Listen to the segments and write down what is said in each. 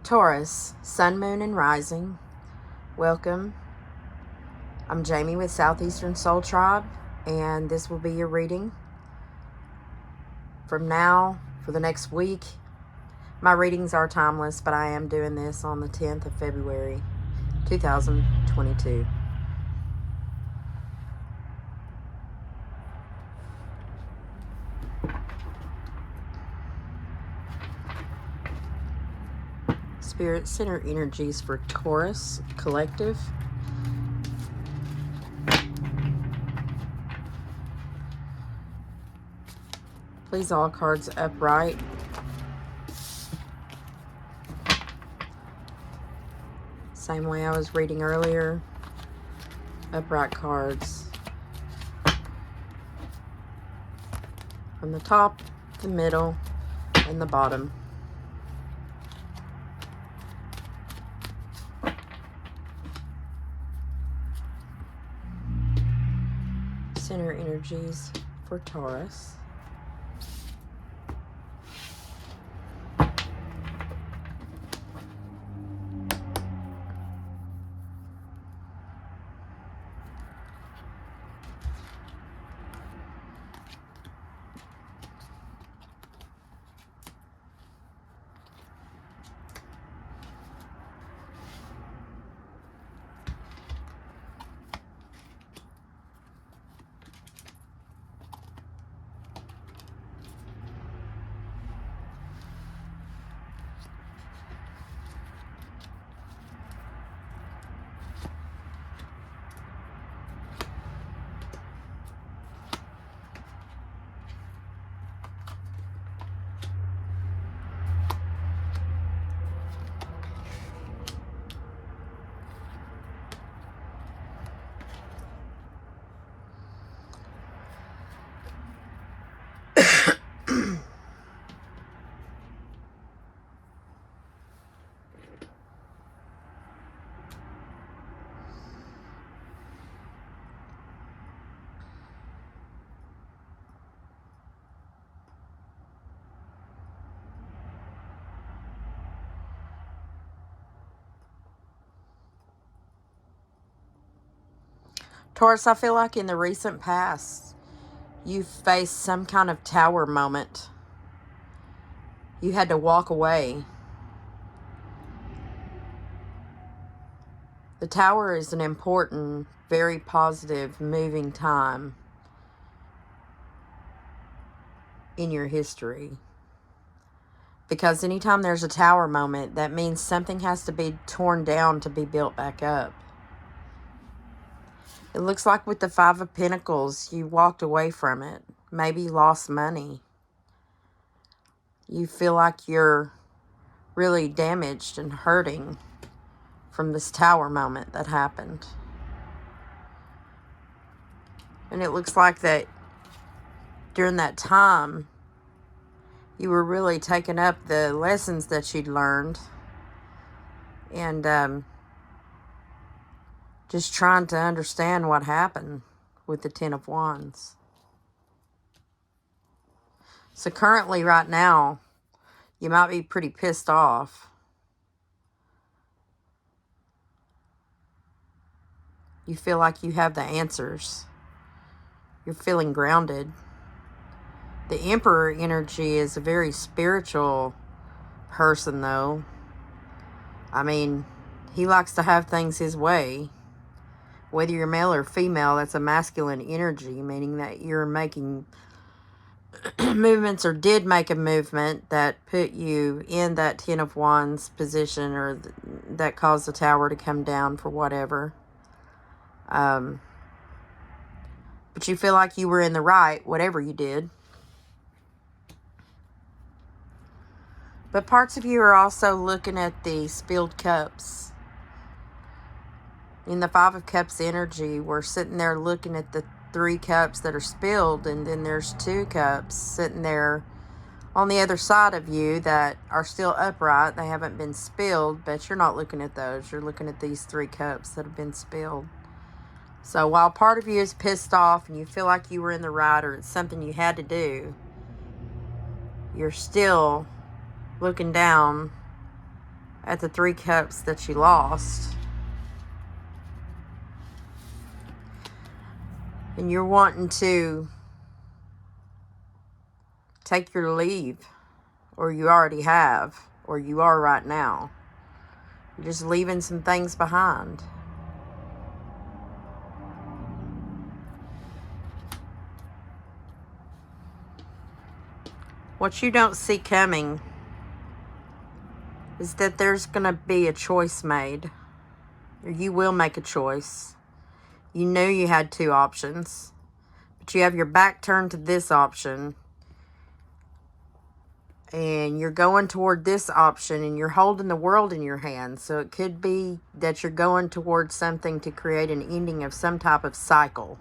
Taurus, Sun, Moon, and Rising. Welcome. I'm Jamie with Southeastern Soul Tribe, and this will be your reading from now for the next week. My readings are timeless, but I am doing this on the 10th of February, 2022. Spirit Center energies for Taurus Collective. Please all cards upright. Same way I was reading earlier. Upright cards. From the top, the middle, and the bottom. Center energies for Taurus. Taurus, I feel like in the recent past, you've faced some kind of tower moment. You had to walk away. The tower is an important, very positive, moving time in your history. Because anytime there's a tower moment, that means something has to be torn down to be built back up. It looks like with the Five of Pentacles, you walked away from it. Maybe lost money. You feel like you're really damaged and hurting from this tower moment that happened. And it looks like that during that time, you were really taking up the lessons that you'd learned and just trying to understand what happened with the Ten of Wands. So currently, right now, you might be pretty pissed off. You feel like you have the answers. You're feeling grounded. The Emperor energy is a very spiritual person, though. I mean, he likes to have things his way. Whether you're male or female, that's a masculine energy, meaning that you're making movements or did make a movement that put you in that Ten of Wands position or that caused the tower to come down for whatever. But you feel like you were in the right, whatever you did. But parts of you are also looking at the spilled cups. In the Five of Cups energy, we're sitting there looking at the 3 cups that are spilled, and then there's 2 cups sitting there on the other side of you that are still upright. They haven't been spilled, but you're not looking at those. You're looking at these 3 cups that have been spilled. So while part of you is pissed off and you feel like you were in the right or it's something you had to do, you're still looking down at the 3 cups that you lost. And you're wanting to take your leave, or you already have, or you are right now. You're just leaving some things behind. What you don't see coming is that there's going to be a choice made. Or you will make a choice. You knew you had 2 options, but you have your back turned to this option, and you're going toward this option, and you're holding the world in your hands. So it could be that you're going towards something to create an ending of some type of cycle.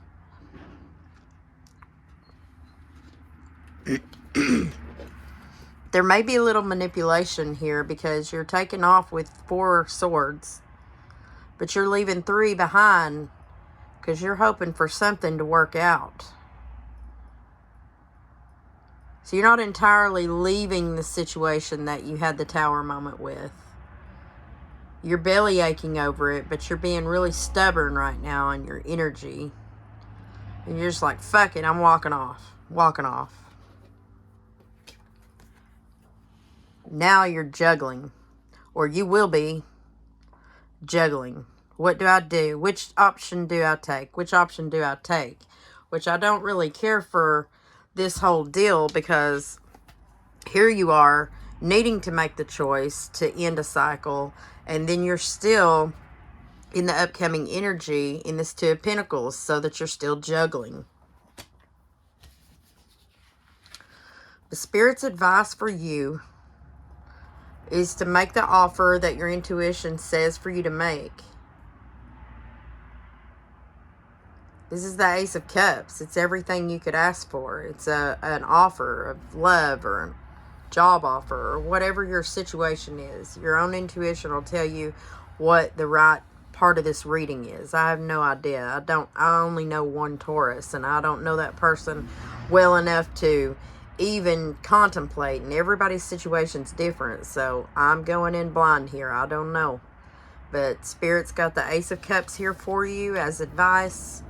There may be a little manipulation here because you're taking off with 4 swords, but you're leaving 3 behind because you're hoping for something to work out. So you're not entirely leaving the situation that you had the Tower moment with. You're belly aching over it, but you're being really stubborn right now in your energy. And you're just like, fuck it, I'm walking off. Walking off. Now you're juggling. Or you will be juggling. What do I do? Which option do I take? Which option do I take? Which I don't really care for this whole deal, because here you are needing to make the choice to end a cycle, and then you're still in the upcoming energy in this 2 of Pentacles, so that you're still juggling. The Spirit's advice for you is to make the offer that your intuition says for you to make. This is the Ace of Cups. It's everything you could ask for. It's an offer of love, or a job offer, or whatever your situation is. Your own intuition will tell you what the right part of this reading is. I have no idea. I only know one Taurus, and I don't know that person well enough to even contemplate, and everybody's situation's different, so I'm going in blind here. I don't know. But Spirit's got the Ace of Cups here for you as advice.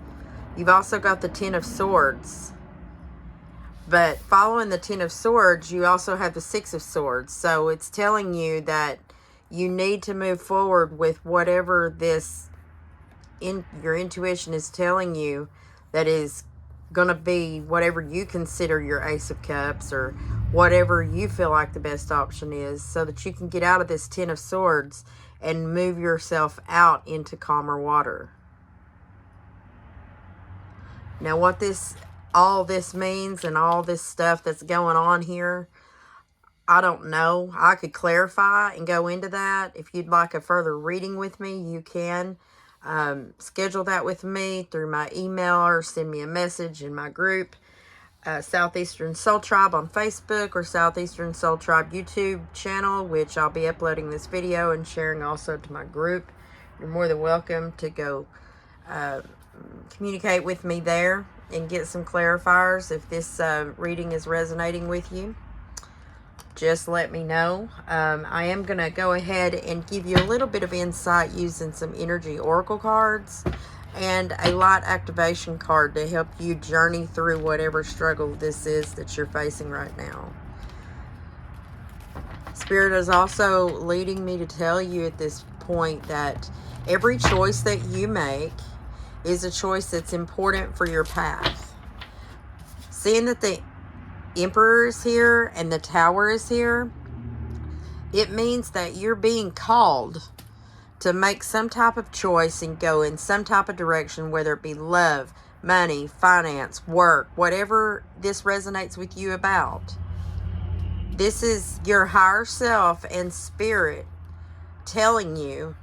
You've also got the 10 of Swords. But following the 10 of Swords, you also have the 6 of Swords. So it's telling you that you need to move forward with whatever your intuition is telling you that is going to be whatever you consider your Ace of Cups, or whatever you feel like the best option is, so that you can get out of this 10 of Swords and move yourself out into calmer water. Now, what all this means, and all this stuff that's going on here, I don't know. I could clarify and go into that. If you'd like a further reading with me, you can schedule that with me through my email, or send me a message in my group, Southeastern Soul Tribe on Facebook, or Southeastern Soul Tribe YouTube channel, which I'll be uploading this video and sharing also to my group. You're more than welcome to go communicate with me there and get some clarifiers. If this reading is resonating with you, just let me know. I am going to go ahead and give you a little bit of insight using some energy oracle cards and a light activation card to help you journey through whatever struggle this is that you're facing right now. Spirit is also leading me to tell you at this point that every choice that you make is a choice that's important for your path. Seeing that the Emperor is here and the Tower is here, it means that you're being called to make some type of choice and go in some type of direction, whether it be love, money, finance, work, whatever this resonates with you about. This is your higher self and Spirit telling you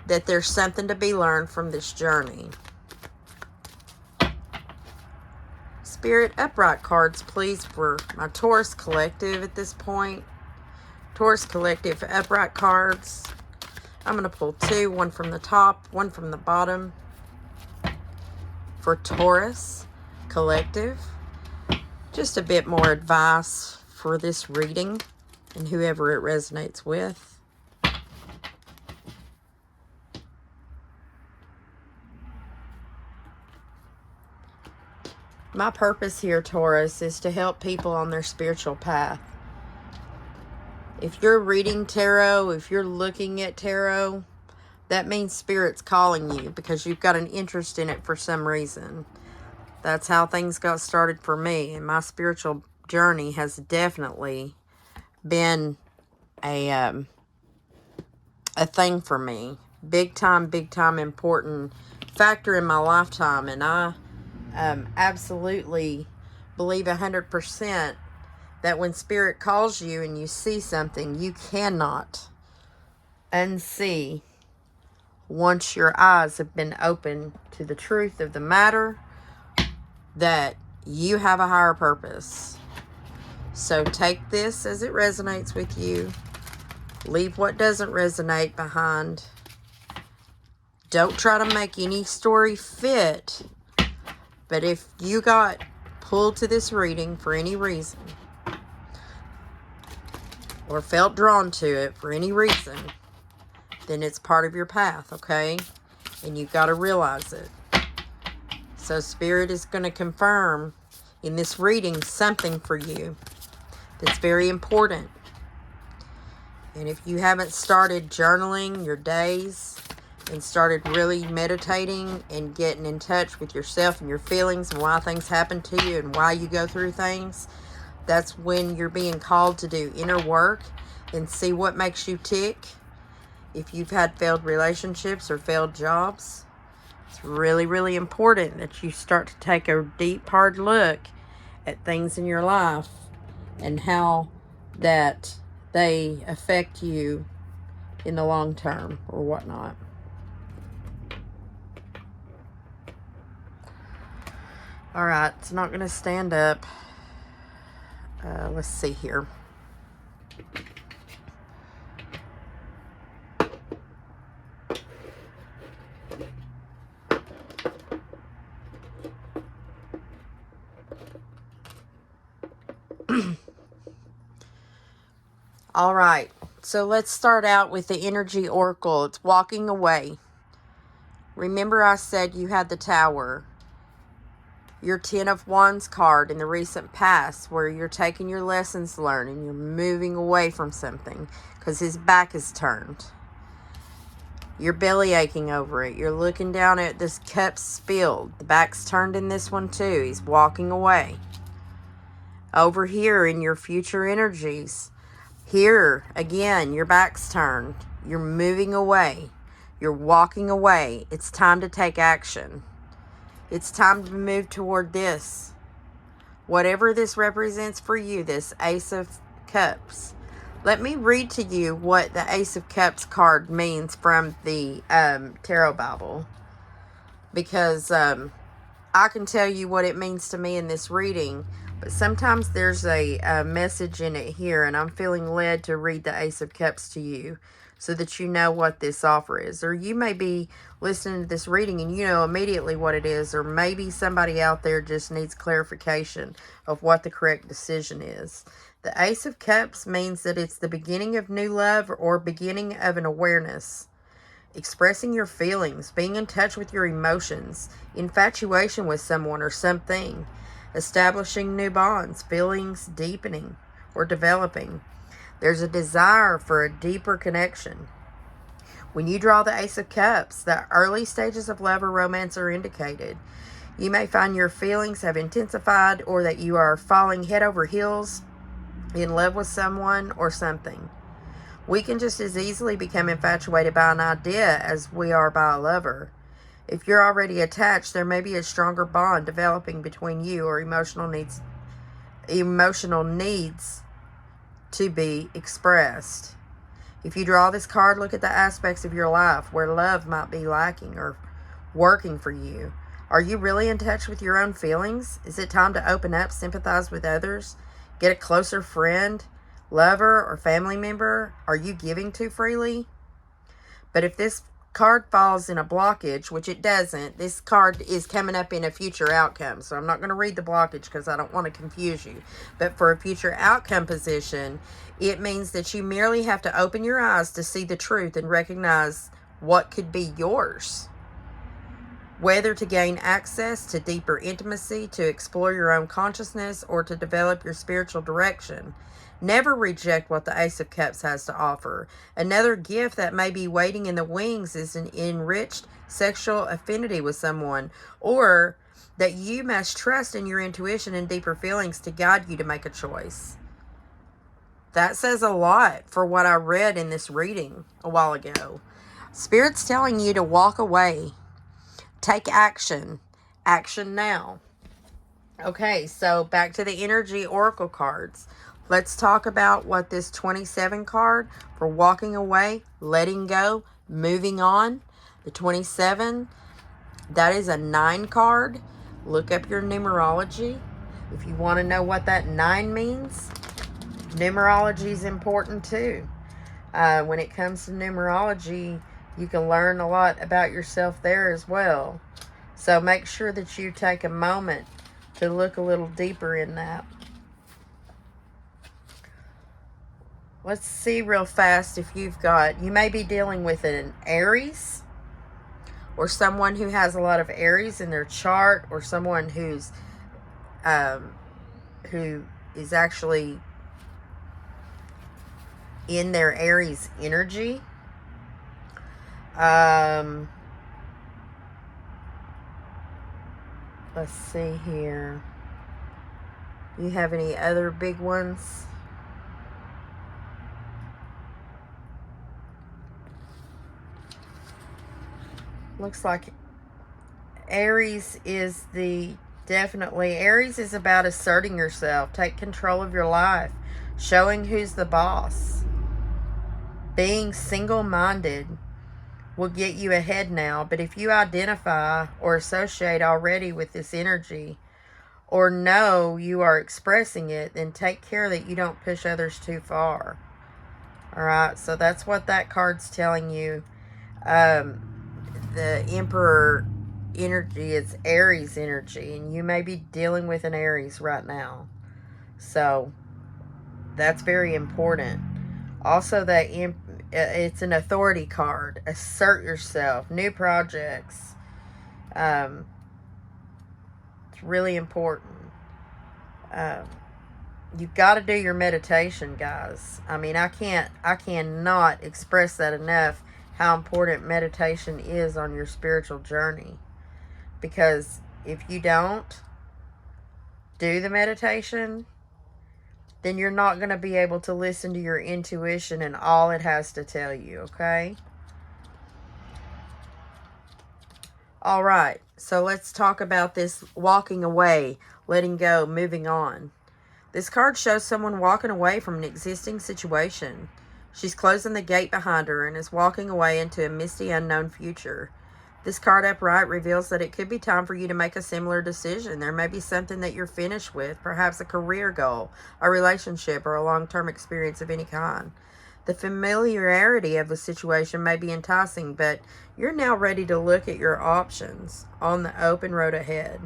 that there's something to be learned from this journey. Spirit, upright cards, please, for my Taurus Collective at this point. Taurus Collective, upright cards. I'm going to pull 2, one from the top, one from the bottom. For Taurus Collective, just a bit more advice for this reading and whoever it resonates with. My purpose here, Taurus, is to help people on their spiritual path. If you're reading tarot, if you're looking at tarot, that means Spirit's calling you because you've got an interest in it for some reason. That's how things got started for me. And my spiritual journey has definitely been a thing for me. Big time important factor in my lifetime. And I absolutely believe 100% that when Spirit calls you and you see something, you cannot unsee once your eyes have been open to the truth of the matter, that you have a higher purpose. So take this as it resonates with you. Leave what doesn't resonate behind. Don't try to make any story fit. But if you got pulled to this reading for any reason, or felt drawn to it for any reason, then it's part of your path, okay? And you've got to realize it. So Spirit is going to confirm in this reading something for you that's very important. And if you haven't started journaling your days and started really meditating and getting in touch with yourself and your feelings and why things happen to you and why you go through things, that's when you're being called to do inner work and see what makes you tick. If you've had failed relationships or failed jobs, it's really important that you start to take a deep, hard look at things in your life and how that they affect you in the long term or whatnot. All right, it's not going to stand up. Let's see here. All right, so let's start out with the energy oracle. It's walking away. Remember I said you had the Tower. Your 10 of Wands card in the recent past, where you're taking your lessons learned and you're moving away from something because his back is turned. You're belly aching over it. You're looking down at this cup spilled. The back's turned in this one too. He's walking away. Over here in your future energies, here again, your back's turned. You're moving away. You're walking away. It's time to take action. It's time to move toward this. Whatever this represents for you, this Ace of Cups. Let me read to you what the Ace of Cups card means from the Tarot Bible. Because I can tell you what it means to me in this reading. But sometimes there's a message in it here. And I'm feeling led to read the Ace of Cups to you, so that you know what this offer is. Or you may be listening to this reading and you know immediately what it is. Or maybe somebody out there just needs clarification of what the correct decision is. The Ace of Cups means that it's the beginning of new love or beginning of an awareness. Expressing your feelings, being in touch with your emotions, infatuation with someone or something, establishing new bonds, feelings deepening or developing. There's a desire for a deeper connection. When you draw the Ace of Cups, the early stages of love or romance are indicated. You may find your feelings have intensified or that you are falling head over heels in love with someone or something. We can just as easily become infatuated by an idea as we are by a lover. If you're already attached, there may be a stronger bond developing between you or emotional needs to be expressed. If you draw this card, look at the aspects of your life where love might be lacking or working for you. Are you really in touch with your own feelings? Is it time to open up, sympathize with others, get a closer friend, lover, or family member? Are you giving too freely? But if this card falls in a blockage, which it doesn't, this card is coming up in a future outcome. So I'm not going to read the blockage because I don't want to confuse you. But for a future outcome position, it means that you merely have to open your eyes to see the truth and recognize what could be yours. whether to gain access to deeper intimacy, to explore your own consciousness, or to develop your spiritual direction. Never reject what the Ace of Cups has to offer. Another gift that may be waiting in the wings is an enriched sexual affinity with someone, or that you must trust in your intuition and deeper feelings to guide you to make a choice. That says a lot for what I read in this reading a while ago. Spirit's telling you to walk away. Take action. Action now. Okay, so back to the energy oracle cards. Let's talk about what this 27 card for walking away, letting go, moving on. The 27, that is a 9 card. Look up your numerology. If you want to know what that 9 means, numerology is important too. When it comes to numerology, you can learn a lot about yourself there as well. So make sure that you take a moment to look a little deeper in that. Let's see real fast if you may be dealing with an Aries, or someone who has a lot of Aries in their chart, or someone who is actually in their Aries energy. Let's see here. Do you have any other big ones? Looks like Aries is Aries is about asserting yourself. Take control of your life. Showing who's the boss. Being single-minded will get you ahead now. But if you identify or associate already with this energy, or know you are expressing it, then take care that you don't push others too far. Alright, so that's what that card's telling you. The Emperor energy is Aries energy, and you may be dealing with an Aries right now. So that's very important. Also, it's an authority card. Assert yourself. New projects. It's really important. You've got to do your meditation, guys. I mean, I cannot express that enough, how important meditation is on your spiritual journey. Because if you don't do the meditation, then you're not going to be able to listen to your intuition and all it has to tell you, okay? All right, so let's talk about this walking away, letting go, moving on. This card shows someone walking away from an existing situation. She's closing the gate behind her and is walking away into a misty, unknown future. This card upright reveals that it could be time for you to make a similar decision. There may be something that you're finished with, perhaps a career goal, a relationship, or a long-term experience of any kind. The familiarity of the situation may be enticing, but you're now ready to look at your options on the open road ahead.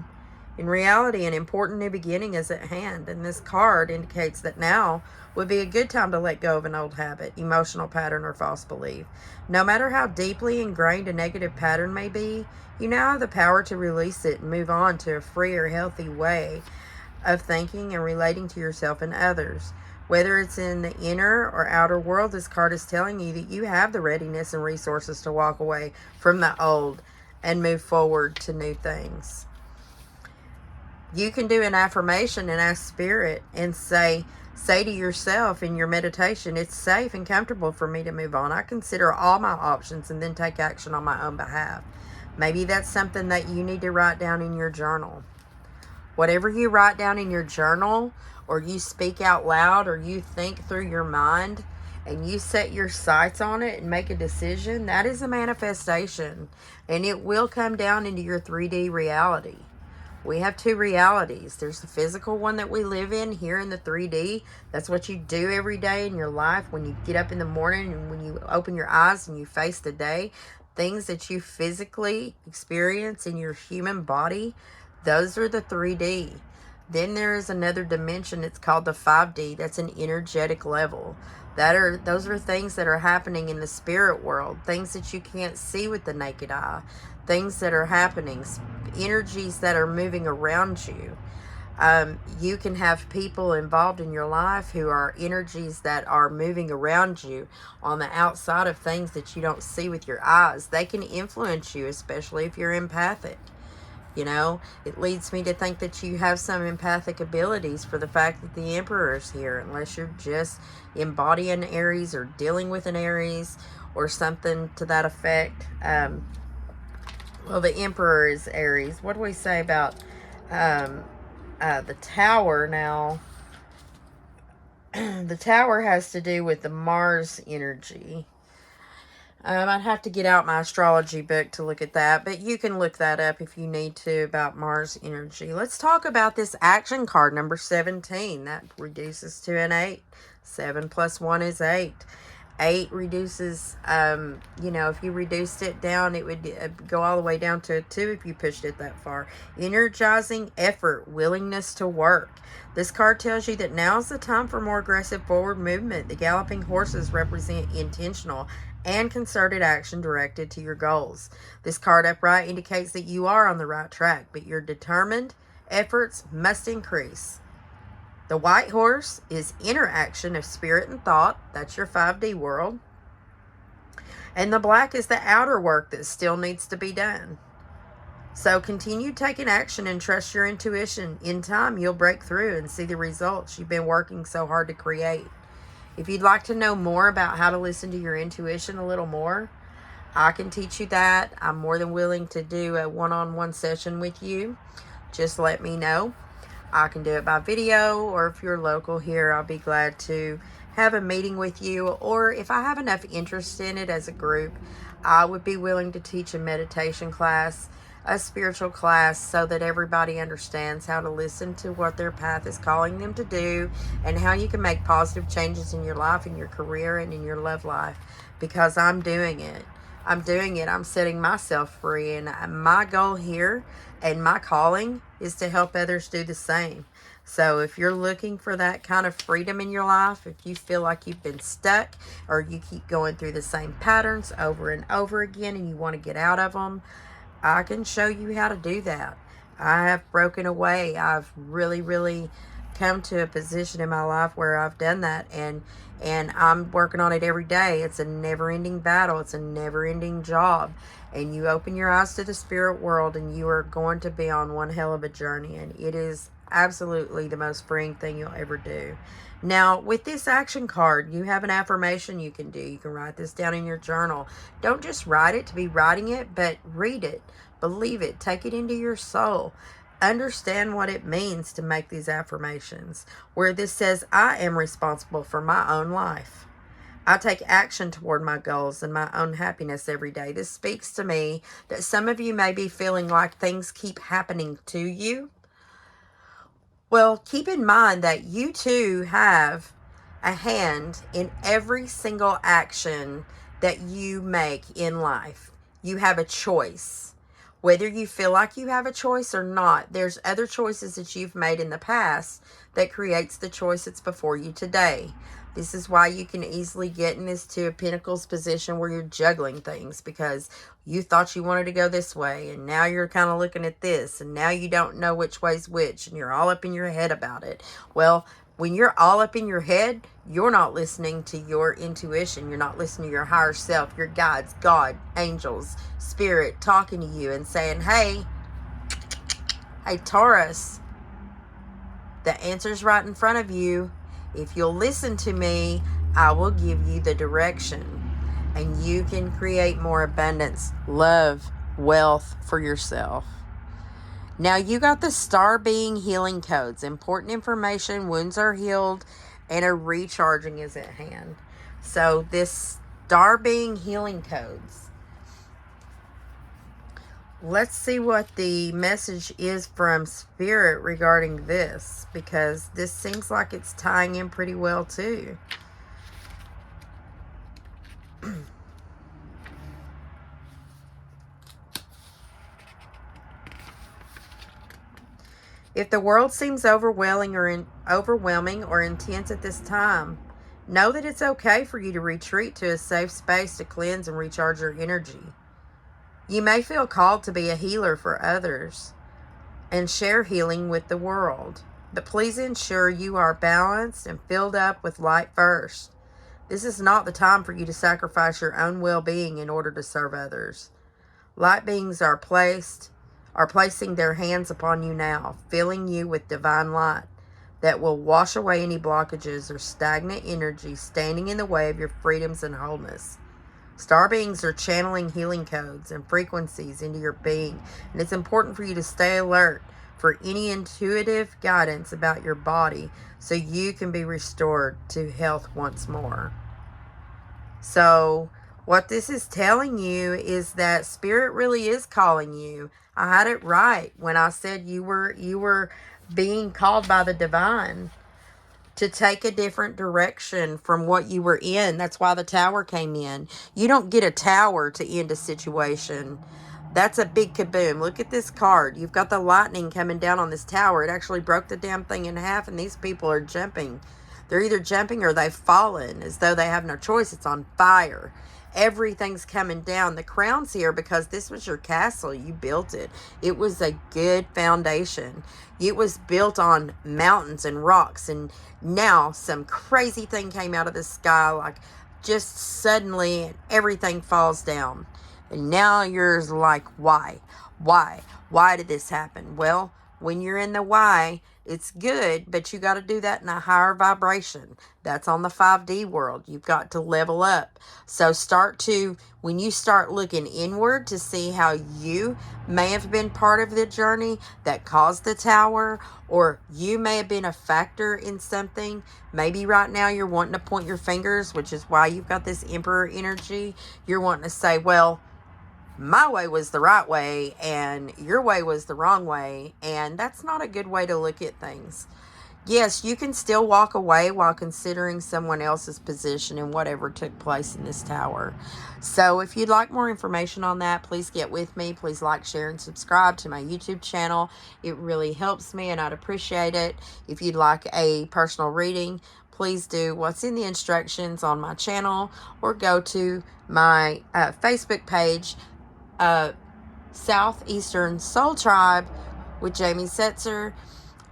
In reality, an important new beginning is at hand, and this card indicates that now would be a good time to let go of an old habit, emotional pattern, or false belief. No matter how deeply ingrained a negative pattern may be, you now have the power to release it and move on to a freer, healthy way of thinking and relating to yourself and others. Whether it's in the inner or outer world, this card is telling you that you have the readiness and resources to walk away from the old and move forward to new things. You can do an affirmation and ask Spirit and say to yourself in your meditation, it's safe and comfortable for me to move on. I consider all my options and then take action on my own behalf. Maybe that's something that you need to write down in your journal. Whatever you write down in your journal, or you speak out loud, or you think through your mind, and you set your sights on it and make a decision, that is a manifestation. And it will come down into your 3D reality. We have 2 realities. There's the physical one that we live in here in the 3D. That's what you do every day in your life. When you get up in the morning and when you open your eyes and you face the day, things that you physically experience in your human body, those are the 3D. Then there is another dimension. It's called the 5D. That's an energetic level. Those are things that are happening in the spirit world, things that you can't see with the naked eye, things that are happening, energies that are moving around you. You can have people involved in your life who are energies that are moving around you on the outside of things that you don't see with your eyes. They can influence you, especially if you're empathic. You know, it leads me to think that you have some empathic abilities for the fact that the Emperor is here, unless you're just embodying Aries or dealing with an Aries or something to that effect. Well, the Emperor is Aries. What do we say about the Tower now? The Tower has to do with the Mars energy. I'd have to get out my astrology book to look at that, but you can look that up if you need to about Mars energy. Let's talk about this action card, number 17. That reduces to an 8. 7 plus 1 is 8. 8 reduces, if you reduced it down, it would go all the way down to a 2 if you pushed it that far. Energizing effort, willingness to work. This card tells you that now's the time for more aggressive forward movement. The galloping horses represent intentional and concerted action directed to your goals. This card upright indicates that you are on the right track, but your determined efforts must increase. The white horse is interaction of spirit and thought. That's your 5D world. And the black is the outer work that still needs to be done. So continue taking action and trust your intuition. In time, you'll break through and see the results you've been working so hard to create. If you'd like to know more about how to listen to your intuition a little more, I can teach you that. I'm more than willing to do a one-on-one session with you. Just let me know. I can do it by video, or if you're local here, I'll be glad to have a meeting with you. Or if I have enough interest in it as a group, I would be willing to teach a meditation class, a spiritual class, so that everybody understands how to listen to what their path is calling them to do and how you can make positive changes in your life, in your career, and in your love life. Because I'm doing it. I'm doing it. I'm setting myself free. And my goal here and my calling is to help others do the same. So if you're looking for that kind of freedom in your life, if you feel like you've been stuck or you keep going through the same patterns over and over again and you want to get out of them, I can show you how to do that. I have broken away. I've really come to a position in my life where I've done that, and I'm working on it every day. It's a never-ending battle. It's a never-ending job. And you open your eyes to the spirit world and you are going to be on one hell of a journey, and it is absolutely the most freeing thing you'll ever do. Now, with this action card, you have an affirmation you can do. You can write this down in your journal. Don't just write it to be writing it, but read it, believe it, take it into your soul. Understand what it means to make these affirmations, where this says, I am responsible for my own life. I take action toward my goals and my own happiness every day. This speaks to me that some of you may be feeling like things keep happening to you. Well, keep in mind that you too have a hand in every single action that you make in life. You have a choice. Whether you feel like you have a choice or not, there's other choices that you've made in the past that creates the choice that's before you today. This is why you can easily get in this Two of Pentacles position where you're juggling things, because you thought you wanted to go this way and now you're kind of looking at this and now you don't know which way's which and you're all up in your head about it. Well, when you're all up in your head, you're not listening to your intuition. You're not listening to your higher self, your guides, God, angels, spirit talking to you and saying, hey, Taurus, the answer's right in front of you. If you'll listen to me, I will give you the direction. And you can create more abundance, love, wealth for yourself. Now you got the Star Being healing codes. Important information, wounds are healed, and a recharging is at hand. So this Star Being healing codes. Let's see what the message is from Spirit regarding this, because this seems like it's tying in pretty well too. If the world seems overwhelming or intense at this time, Know that it's okay for you to retreat to a safe space to cleanse and recharge your energy. You may feel called to be a healer for others and share healing with the world, but please ensure you are balanced and filled up with light first. This is not the time for you to sacrifice your own well-being in order to serve others. Light beings are placing their hands upon you now, filling you with divine light that will wash away any blockages or stagnant energy standing in the way of your freedoms and wholeness. Star beings are channeling healing codes and frequencies into your being, and it's important for you to stay alert for any intuitive guidance about your body so you can be restored to health once more. So, what this is telling you is that Spirit really is calling you. I had it right when I said you were being called by the divine to take a different direction from what you were in. That's why the Tower came in. You don't get a tower to end a situation. That's a big kaboom. Look at this card. You've got the lightning coming down on this tower. It actually broke the damn thing in half, and these people are jumping. They're either jumping or they've fallen as though they have no choice. It's on fire. Everything's coming down. The crown's here because this was your castle. You built it. It was a good foundation. It was built on mountains and rocks, and now some crazy thing came out of the sky, like just suddenly, and everything falls down. And now you're like, why? Why did this happen? Well, when you're in the why, it's good, but you got to do that in a higher vibration. That's on the 5D world. You've got to level up. So when you start looking inward to see how you may have been part of the journey that caused the tower, or you may have been a factor in something. Maybe right now you're wanting to point your fingers, which is why you've got this Emperor energy. You're wanting to say, well, my way was the right way and your way was the wrong way, and that's not a good way to look at things. Yes, you can still walk away while considering someone else's position in whatever took place in this tower. So if you'd like more information on that, please get with me. Please like, share, and subscribe to my YouTube channel. It really helps me and I'd appreciate it. If you'd like a personal reading, please do what's in the instructions on my channel or go to my Facebook page, Southeastern Soul Tribe with Jamie Setzer,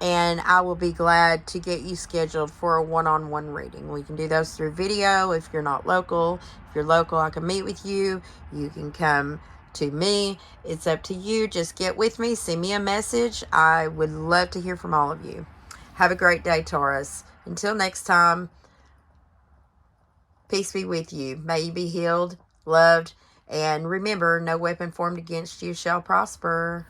and I will be glad to get you scheduled for a one-on-one reading. We can do those through video if you're not local. If you're local, I can meet with you. You can come to me. It's up to you. Just get with me. Send me a message. I would love to hear from all of you. Have a great day, Taurus. Until next time, peace be with you. May you be healed, loved, and remember, no weapon formed against you shall prosper.